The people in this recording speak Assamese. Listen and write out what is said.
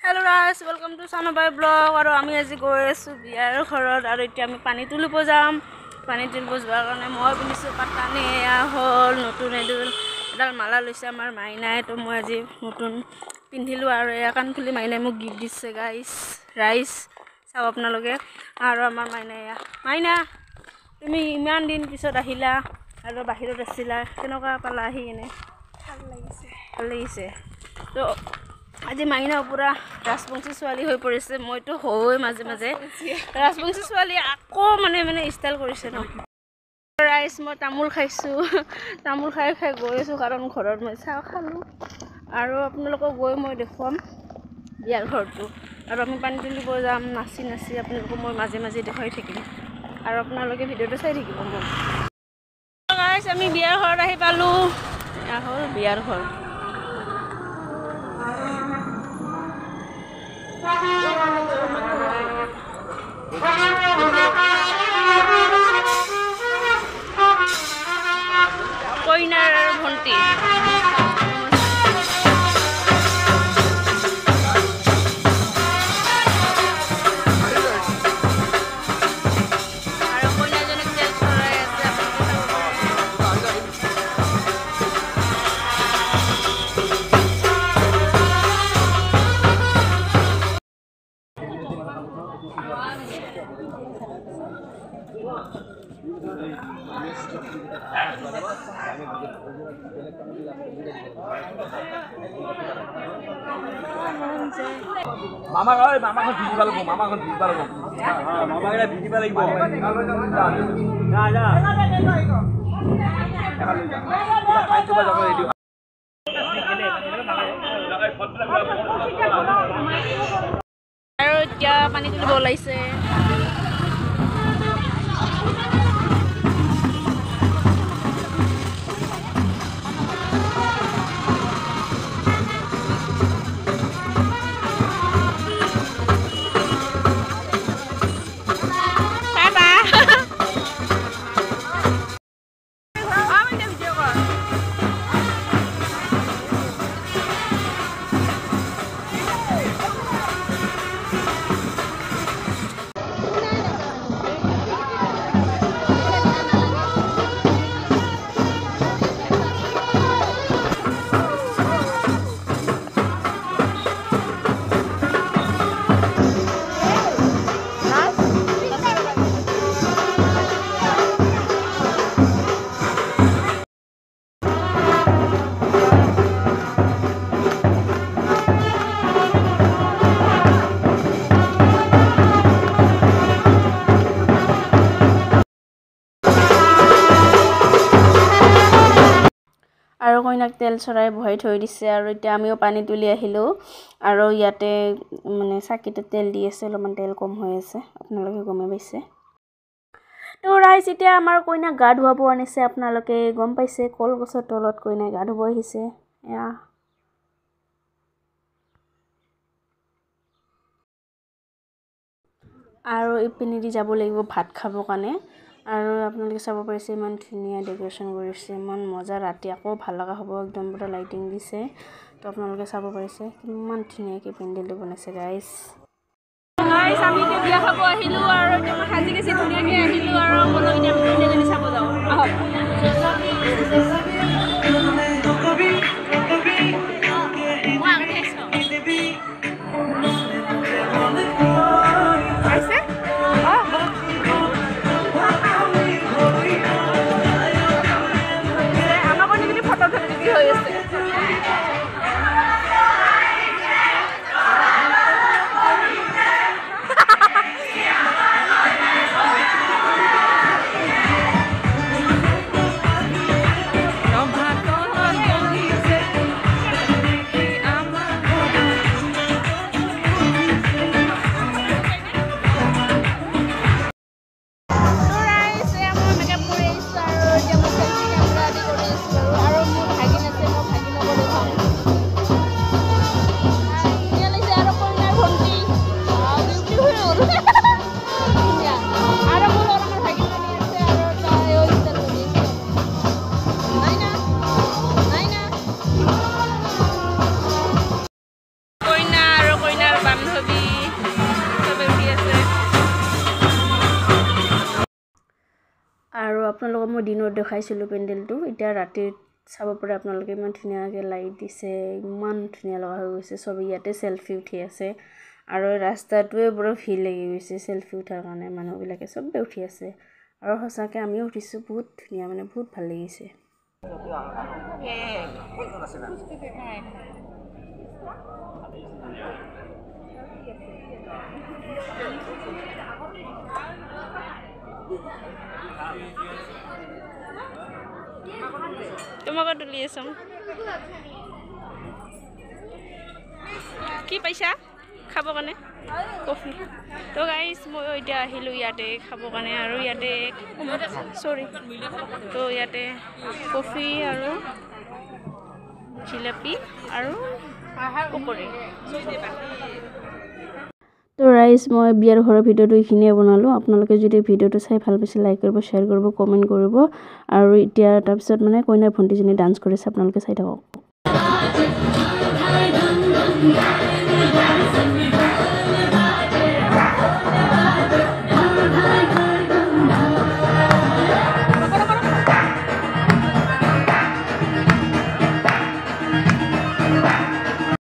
Hello guys, welcome to Sanobai vlog. আৰু আমি আজি গৈ আছো বিয়াৰ ঘৰত আৰু এতিয়া আমি পানী তুলিব যাম। পানী তুলিব যোৱাৰ কাৰণে মই পিন্ধিছো পাটানি হল নতুন এডাল মালা লৈছে আমাৰ মাইনাই তো মই আজি নতুন পিন্ধিলো আৰু এয়া কান খুলি মাইনাই মোক গিফ্ট দিছে গাইস ৰাইস চাও আপোনালোকে আৰু আমাৰ মাইনা তুমি ইমান দিন পিছত আহিলা আৰু বাহিৰত আছিলা কেনেকুৱা পালা আহি এনে ভাল লাগিছে তো আজি মাইনা পুৰা ৰাজবংশী ছোৱালী হৈ পৰিছে মইতো হৈ মাঝে মাঝে ৰাজবংশী ছোৱালী আকৌ মানে ষ্টাইল কৰিছে ন ৰাইস মই তামুল খাইছো তামুল খাই গৈ আছো কাৰণ ঘৰত মই চাহ খালো আৰু আপোনালোকক গৈ মই দেখুৱাম বিয়াৰ ঘৰটো আৰু আমি পানী তুলিব যাম নাচি আপোনালোকক মই মাঝে মাঝে দেখাই থাকিম আৰু আপোনালোকে ভিডিঅটো চাই থাকিব মই গাইস আমি বিয়াৰ ঘৰত আহি পালো এয়া হ'ল বিয়াৰ ঘৰ কইনাৰ ভণ্টি মামা মামাখন ভিজি পালো মামাখন ভিজি পালো মামা গেলা ভিজি পালো যা যা আৰু এতিয়া পানী তুলিব ওলাইছে আৰু কইনাক তেল চৰাই বহাই থৈ দিছে আৰু এতিয়া আমিও পানী তুলি আহিলো আৰু ইয়াতে মানে চাকিতে তেল দি আছে অলপমান তেল কম হৈ আছে আপোনালোকে গমে পাইছে তো ৰাইজ এতিয়া আমাৰ কইনাক গা ধুৱাব আনিছে আপোনালোকে গম পাইছে কলগছৰ তলত কইনাক গা ধুব আহিছে এয়া আৰু ইপিনে দি যাব লাগিব ভাত খাব কাৰণে আৰু আপোনালোকে চাব পাৰিছে ইমান ধুনীয়া ডেকোৰেশ্যন কৰিছে ইমান মজা ৰাতি আকৌ ভাল লগা হ'ব একদম পুৰা লাইটিং দিছে তো আপোনালোকে চাব পাৰিছে কিমান ধুনীয়াকৈ পেণ্ডেলটো বনাইছে গাইস আমি এতিয়া বিয়া খাব আহিলো আৰু এতিয়া মই সাজি গেছি ধুনীয়াকৈ আহিলো আৰু বলক এতিয়া পেণ্ডেল চাব যাওঁ আহক আৰু আপোনালোকক মই দিনত দেখাইছিলোঁ পেণ্ডেলটো এতিয়া ৰাতি চাব পাৰে আপোনালোকে ইমান ধুনীয়াকৈ লাইট দিছে ইমান ধুনীয়া লগা হৈ গৈছে চবেই ইয়াতে চেলফি উঠি আছে আৰু ৰাস্তাটোৱে বৰ ভিৰ লাগি গৈছে চেলফি উঠাৰ কাৰণে মানুহবিলাকে চবে উঠি আছে আৰু সঁচাকৈ আমিও উঠিছোঁ বহুত ধুনীয়া মানে বহুত ভাল লাগিছে তোমাকে তুলি আছোঁ কি পাইছা খাব কাৰণে কফি তো গাইজ মই এতিয়া আহিলোঁ ইয়াতে খাব কাৰণে আৰু ইয়াতে চৰি তো ইয়াতে কফি আৰু জিলাপি আৰু পকৰি তো ৰাইজ মই বিয়াৰ ঘৰৰ ভিডিঅ'টো এইখিনিয়ে বনালোঁ আপোনালোকে যদি ভিডিঅ'টো চাই ভাল পাইছে লাইক কৰিব শ্বেয়াৰ কৰিব কমেণ্ট কৰিব আৰু এতিয়া তাৰপিছত মানে কইনাৰ ভণ্টিজনী ডান্স কৰিছে আপোনালোকে চাই থাকক